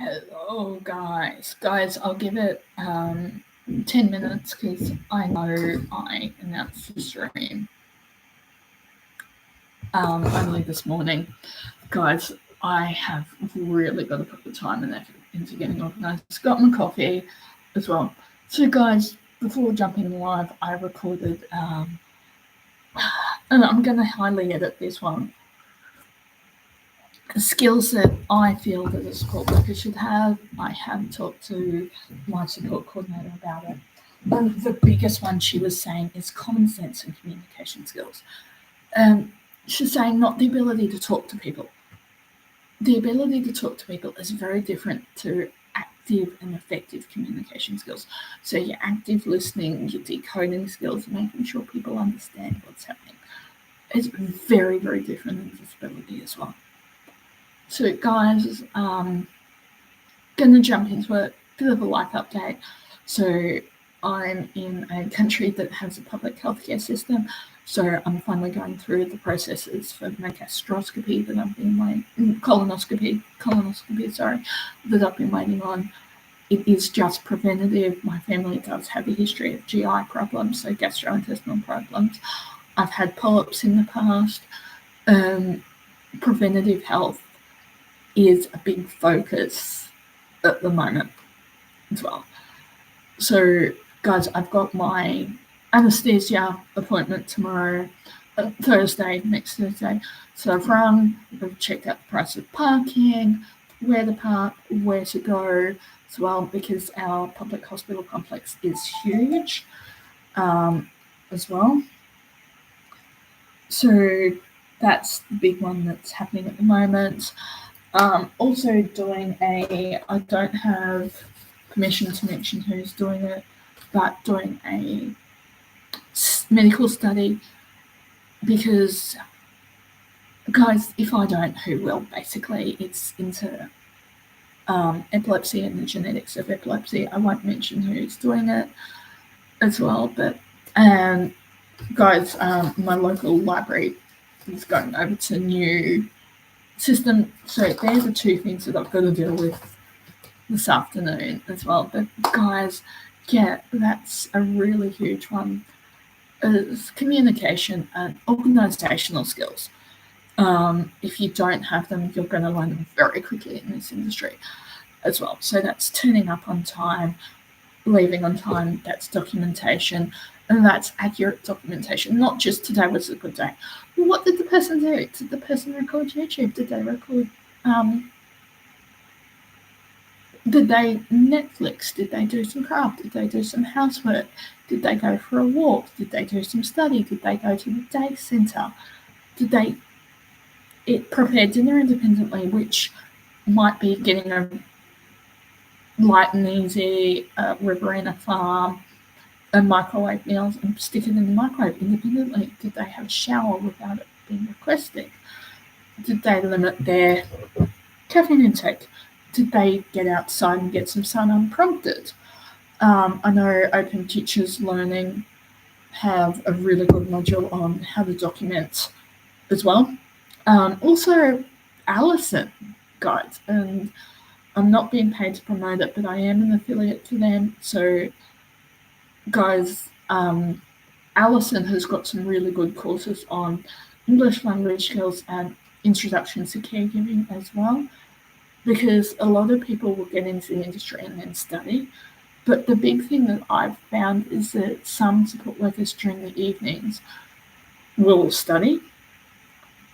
Hello, guys. Guys, I'll give it 10 minutes because I know I announced the stream only this morning. Guys, I have really got to put the time and effort into getting organised. Got my coffee as well. So, guys, before jumping live, I recorded, and I'm going to highly edit this one. Skills that I feel that a support worker should have. I have talked to my support coordinator about it. And the biggest one she was saying is common sense and communication skills. She's saying not the ability to talk to people. The ability to talk to people is very different to active and effective communication skills. So your active listening, your decoding skills, making sure people understand what's happening is very, very different in disability as well. So, guys, going to jump into a bit of a life update. So, I'm in a country that has a public healthcare system. So, I'm finally going through the processes for my gastroscopy that I've been waiting, colonoscopy, that I've been waiting on. It is just preventative. My family does have a history of GI problems, so gastrointestinal problems. I've had polyps in the past. Preventative health is a big focus at the moment as well. So, guys, I've got my anaesthesia appointment tomorrow, next Thursday. So I've checked out the price of parking, where to park, where to go as well, because our public hospital complex is huge as well. So that's the big one that's happening at the moment. Also doing I don't have permission to mention who's doing it, but doing a medical study because, guys, if I don't, who will? Basically, it's into epilepsy and the genetics of epilepsy. I won't mention who's doing it as well, but guys, my local library is going over to new system. So they're the two things that I've got to deal with this afternoon as well. But guys, yeah, that's a really huge one. Is communication and organizational skills. If you don't have them, you're going to learn them very quickly in this industry as well. So that's turning up on time, leaving on time, that's documentation, and that's accurate documentation, not just today was a good day. Well, what did the person do? Did the person record YouTube? Did they record, did they Netflix? Did they do some craft? Did they do some housework? Did they go for a walk? Did they do some study? Did they go to the day centre? Did they prepare dinner independently, which might be getting a light and easy Riverina farm, a microwave meals and stick it in the microwave independently? Did they have a shower without it being requested? Did they limit their caffeine intake? Did they get outside and get some sun unprompted? I know Open Teachers Learning have a really good module on how to document as well. Also, Alison, guys, and I'm not being paid to promote it, but I am an affiliate to them. So, guys, Alison has got some really good courses on English language skills and introduction to caregiving as well, because a lot of people will get into the industry and then study. But the big thing that I've found is that some support workers during the evenings will study.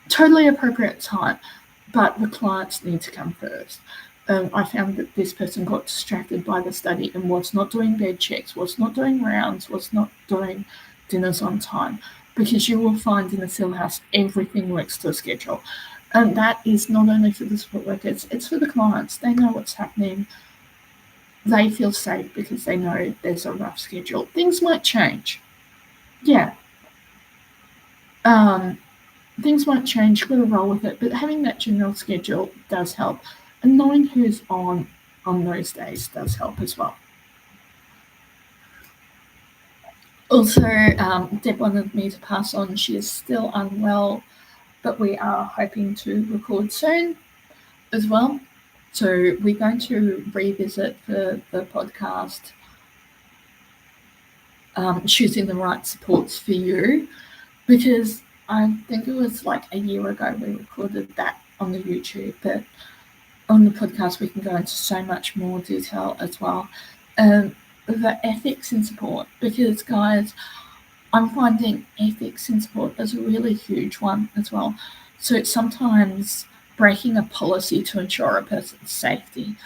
Totally appropriate time, but the clients need to come first. I found that this person got distracted by the study and was not doing bed checks, was not doing rounds, was not doing dinners on time, because you will find in the SIL house everything works to a schedule. And that is not only for the support workers, it's for the clients. They know what's happening. They feel safe because they know there's a rough schedule. Things might change. Yeah. Things might change, you've got to roll with it, but having that general schedule does help. And knowing who's on those days does help as well. Also, Deb wanted me to pass on, she is still unwell, but we are hoping to record soon as well. So we're going to revisit the podcast, choosing the right supports for you, because I think it was like a year ago we recorded that on the YouTube, but on the podcast we can go into so much more detail as well. The ethics in support, because guys, I'm finding ethics in support is a really huge one as well. So sometimes breaking a policy to ensure a person's safety,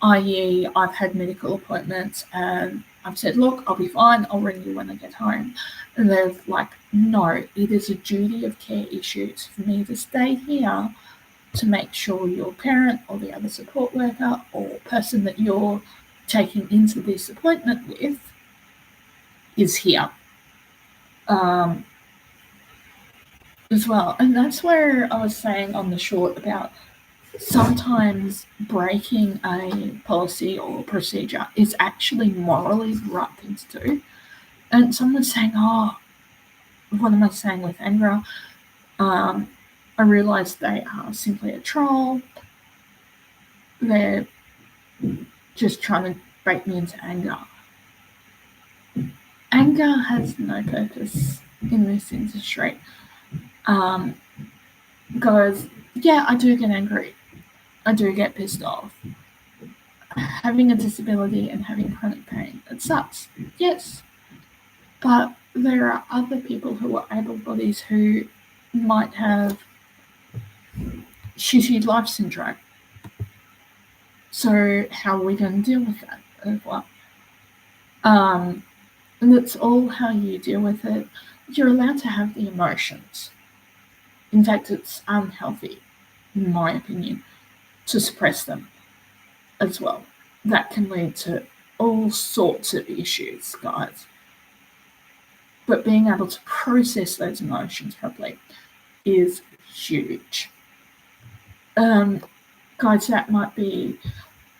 i.e., I've had medical appointments and I've said, look, I'll be fine, I'll ring you when I get home. And they're like, no, it is a duty of care issues for me to stay here to make sure your parent or the other support worker or person that you're taking into this appointment with is here. As well. And that's where I was saying on the short about sometimes breaking a policy or procedure is actually morally the right thing to do. And someone's saying, oh, what am I saying with anger? I realised they are simply a troll. They're just trying to break me into anger. Anger has no purpose in this industry. Guys, yeah, I do get angry. I do get pissed off. Having a disability and having chronic pain, it sucks. Yes. But there are other people who are able bodies who might have shitty life syndrome. So how are we going to deal with that as well? And it's all how you deal with it. You're allowed to have the emotions. In fact, it's unhealthy, in my opinion, to suppress them as well. That can lead to all sorts of issues, guys. But being able to process those emotions properly is huge. Guys, that might be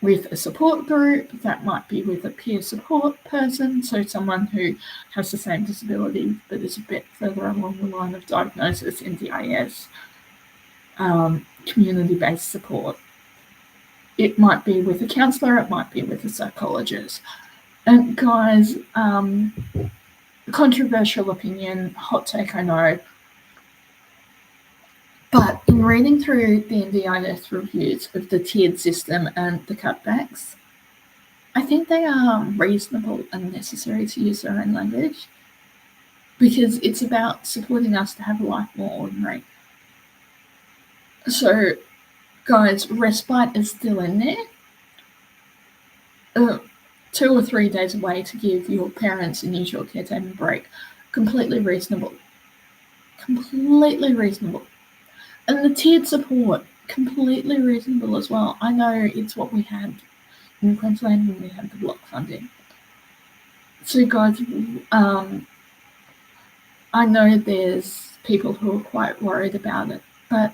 with a support group, that might be with a peer support person, so someone who has the same disability but is a bit further along the line of diagnosis, NDIS, community-based support. It might be with a counsellor, it might be with a psychologist. And guys, controversial opinion, hot take, I know, but in reading through the NDIS reviews of the tiered system and the cutbacks, I think they are reasonable and necessary, to use their own language, because it's about supporting us to have a life more ordinary. So, guys, respite is still in there. 2 or 3 days away to give your parents and usual caretaker a break. Completely reasonable. Completely reasonable. And the tiered support, completely reasonable as well. I know it's what we had in Queensland when we had the block funding. So guys, I know there's people who are quite worried about it, but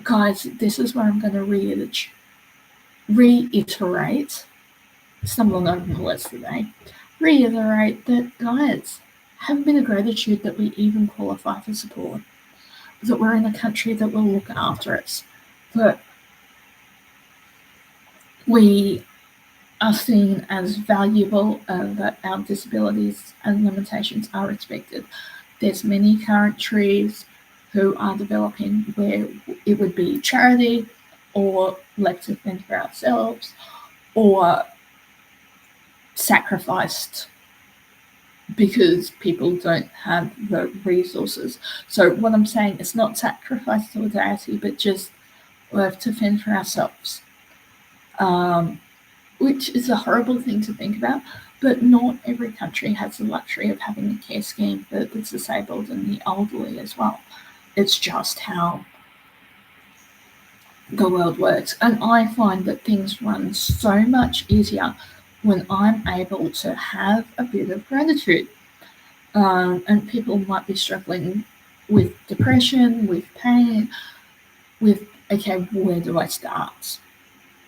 guys, this is where I'm going to reiterate, stumbling over my words today, reiterate that, guys, have a bit of gratitude that we even qualify for support, that we're in a country that will look after us, that we are seen as valuable, that our disabilities and limitations are respected. There's many countries who are developing where it would be charity or left to fend for ourselves or sacrificed because people don't have the resources. So what I'm saying is not sacrifice solidarity, but just we have to fend for ourselves, which is a horrible thing to think about, but not every country has the luxury of having a care scheme for the disabled and the elderly as well. It's just how the world works. And I find that things run so much easier when I'm able to have a bit of gratitude. And people might be struggling with depression, with pain, with, okay, where do I start?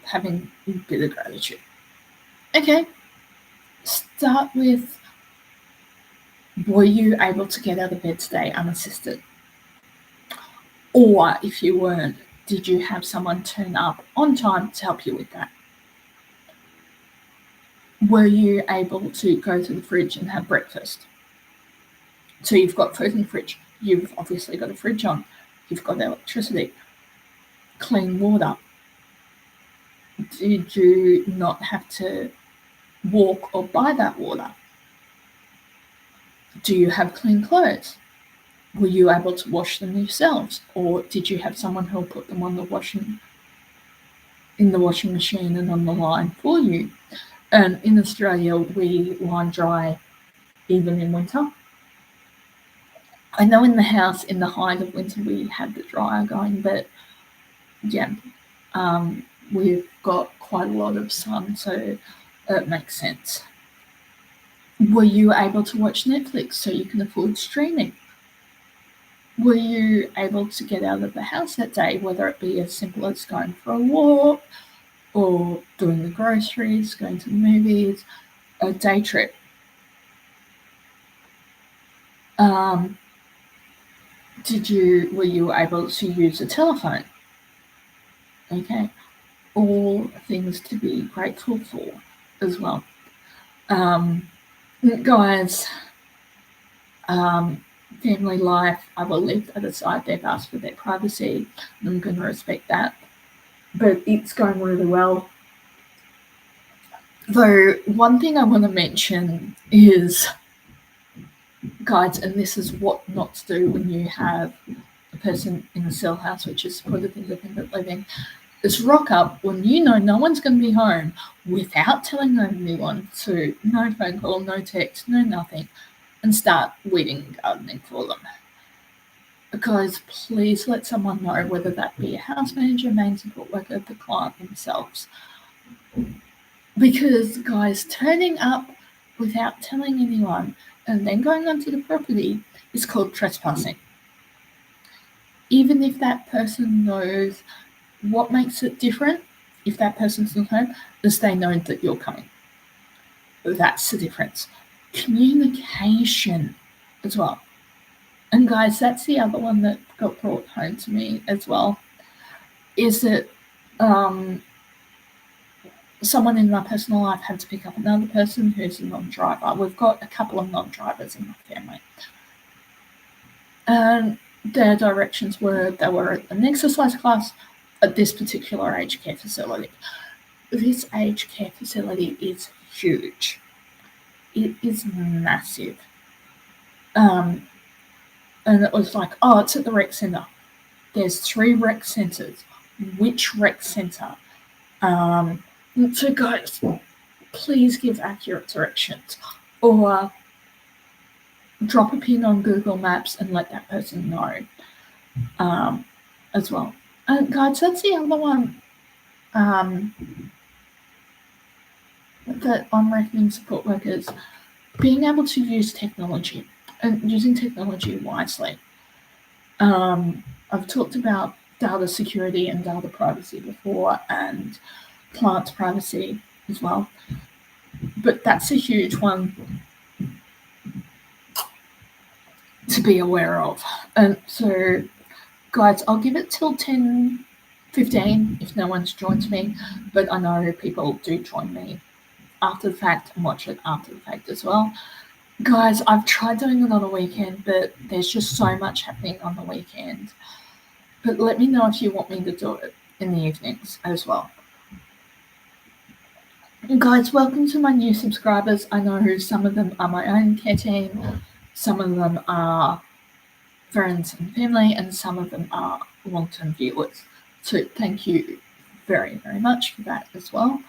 Having a bit of gratitude. Okay, start with, were you able to get out of bed today unassisted? Or if you weren't, did you have someone turn up on time to help you with that? Were you able to go to the fridge and have breakfast? So you've got food in the fridge. You've obviously got a fridge on. You've got electricity, clean water. Did you not have to walk or buy that water? Do you have clean clothes? Were you able to wash them yourselves? Or did you have someone who'll put them in the washing machine and on the line for you? And in Australia, we line dry even in winter. I know in the house, in the height of winter, we had the dryer going, but yeah, we've got quite a lot of sun, so it makes sense. Were you able to watch Netflix so you can afford streaming? Were you able to get out of the house that day, whether it be as simple as going for a walk or doing the groceries, going to the movies, a day trip? Were you able to use a telephone? Okay, all things to be grateful for as well. Guys, family life, I will leave that aside. They've asked for their privacy, and I'm going to respect that. But it's going really well. Though, one thing I want to mention is, guys, and this is what not to do when you have a person in a cell house, which is supported independent living, is rock up when you know no one's going to be home without telling anyone, so no phone call, no text, no nothing, and start weeding and gardening for them. Because please let someone know, whether that be a house manager, main support worker, the client themselves. Because, guys, turning up without telling anyone and then going onto the property is called trespassing. Even if that person knows, what makes it different, if that person's not home, is they know that you're coming. That's the difference. Communication as well. And guys, that's the other one that got brought home to me as well, is that someone in my personal life had to pick up another person who's a non-driver. We've got a couple of non-drivers in my family. And their directions were, they were at an exercise class at this particular aged care facility. This aged care facility is huge. It is massive. And it was like, oh, it's at the rec centre. There's 3 rec centres. Which rec centre? So guys, please give accurate directions, or drop a pin on Google Maps and let that person know as well. And guys, that's the other one that I'm recommending support workers, being able to use technology and using technology wisely. I've talked about data security and data privacy before, and client privacy as well, but that's a huge one to be aware of. And so, guys, I'll give it till 10:15 if no one's joined me, but I know people do join me after the fact and watch it after the fact as well. Guys, I've tried doing it on a weekend, but there's just so much happening on the weekend. But let me know if you want me to do it in the evenings as well. And guys, welcome to my new subscribers. I know some of them are my own care team, some of them are friends and family, and some of them are long-term viewers. So thank you very, very much for that as well.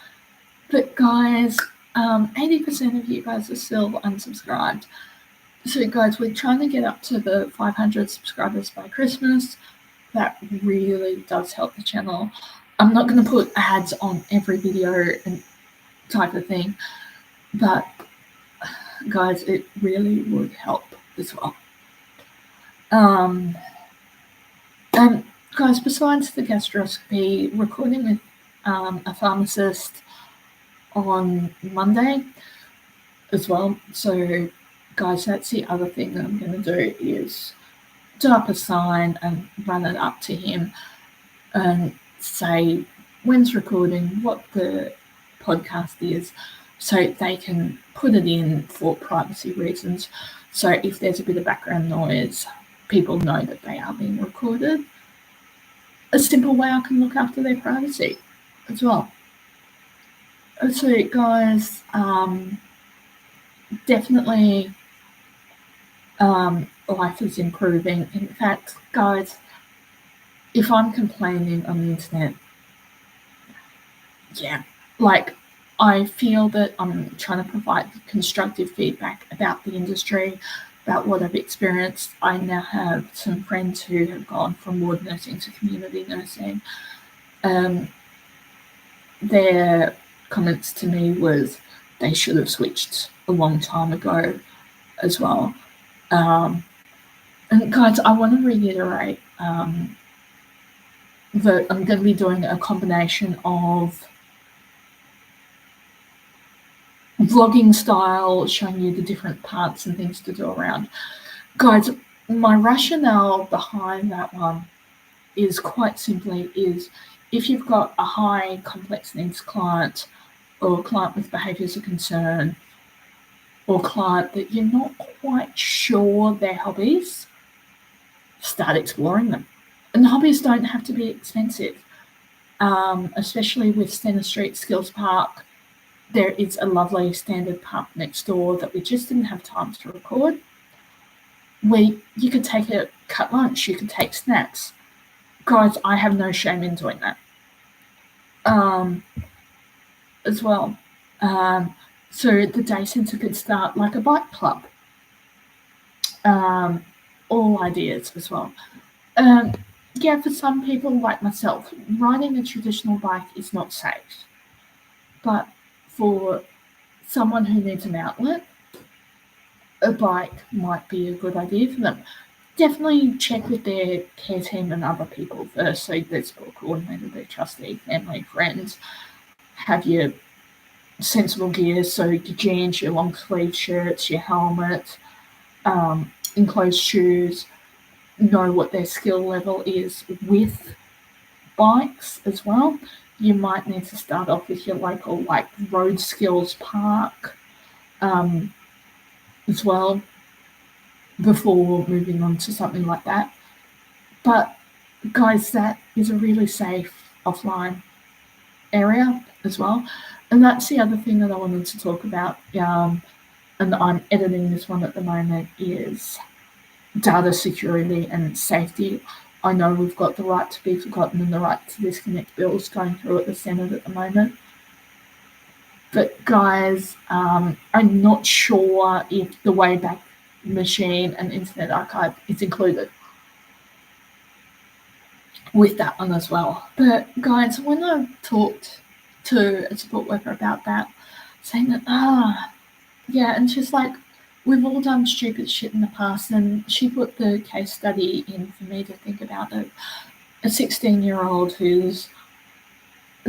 But guys, 80% of you guys are still unsubscribed. So guys, we're trying to get up to the 500 subscribers by Christmas. That really does help the channel. I'm not going to put ads on every video and type of thing, but guys, it really would help as well. And guys, besides the gastroscopy, recording with a pharmacist on Monday as well. So guys, that's the other thing that I'm going to do, is do up a sign and run it up to him. and say when's recording, what the podcast is, so they can put it in for privacy reasons. So if there's a bit of background noise, people know that they are being recorded. A simple way I can look after their privacy as well. So guys, definitely life is improving. In fact, guys, if I'm complaining on the internet, yeah, like I feel that I'm trying to provide constructive feedback about the industry, about what I've experienced. I now have some friends who have gone from ward nursing to community nursing. Their comments to me was they should have switched a long time ago as well. And guys, I want to reiterate that I'm going to be doing a combination of vlogging style, showing you the different parts and things to do around. Guys, my rationale behind that one is quite simply is if you've got a high complex needs client or a client with behaviours of concern or client that you're not quite sure their hobbies, start exploring them. And hobbies don't have to be expensive, especially with Centre Street Skills Park. There is a lovely standard park next door that we just didn't have time to record, where you could take a cut lunch, you could take snacks. Guys, I have no shame in doing that. As well. So the day centre could start like a bike club. All ideas as well. Yeah, for some people like myself, riding a traditional bike is not safe. But for someone who needs an outlet, a bike might be a good idea for them. Definitely check with their care team and other people first, so their support coordinator, their trustee, family, friends. Have your sensible gear, so your jeans, your long sleeve shirts, your helmet, enclosed shoes, know what their skill level is with bikes as well. You might need to start off with your local like road skills park as well before moving on to something like that. But guys, that is a really safe offline area as well. And that's the other thing that I wanted to talk about, and I'm editing this one at the moment, is data security and safety. I know we've got the right to be forgotten and the right to disconnect bills going through at the Senate at the moment. But guys, I'm not sure if the Wayback Machine and Internet Archive is included with that one as well. But guys, when I talked to a support worker about that, saying that, yeah, and she's like, we've all done stupid shit in the past, and she put the case study in for me to think about it. A 16-year-old who's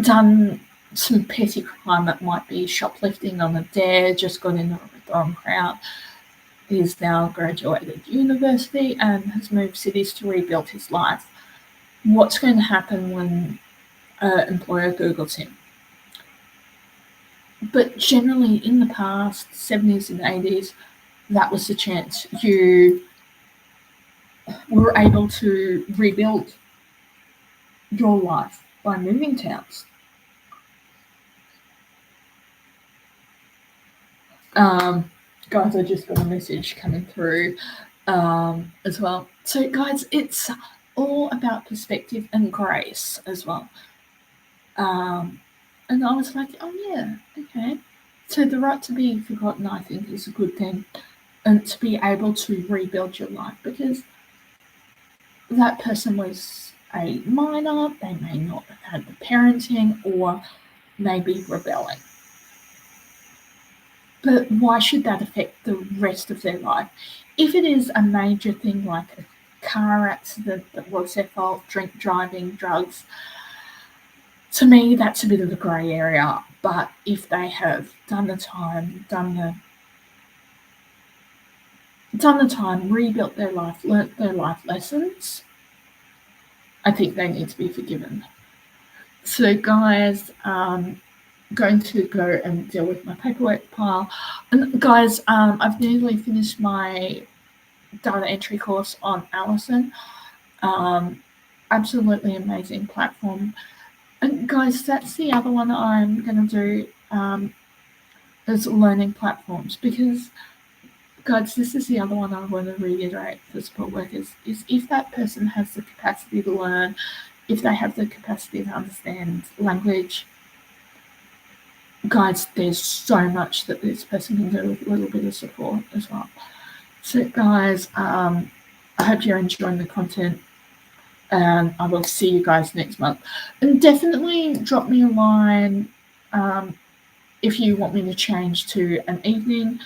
done some petty crime that might be shoplifting on a dare, just got in the wrong crowd. He's now graduated university and has moved cities to rebuild his life. What's going to happen when an employer Googles him? But generally in the past, 70s and 80s, that was the chance. You were able to rebuild your life by moving towns. Guys, I just got a message coming through as well. So guys, it's all about perspective and grace as well. And I was like, oh yeah, okay. So the right to be forgotten, I think, is a good thing, and to be able to rebuild your life, because that person was a minor, they may not have had the parenting, or maybe rebelling. But why should that affect the rest of their life? If it is a major thing like a car accident that was their fault, drink driving, drugs, to me that's a bit of a grey area. But if they have done the time, rebuilt their life, learnt their life lessons, I think they need to be forgiven. So, guys, going to go and deal with my paperwork pile. And guys, I've nearly finished my data entry course on Allison. Absolutely amazing platform. And guys, that's the other one I'm going to do is learning platforms, because guys, this is the other one I want to reiterate for support workers, is if that person has the capacity to learn, if they have the capacity to understand language, guys, there's so much that this person can do with a little bit of support as well. So guys, I hope you're enjoying the content, and I will see you guys next month. And definitely drop me a line if you want me to change to an evening.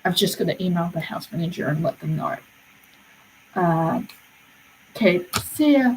I've just got to email the house manager and let them know. Okay, see ya.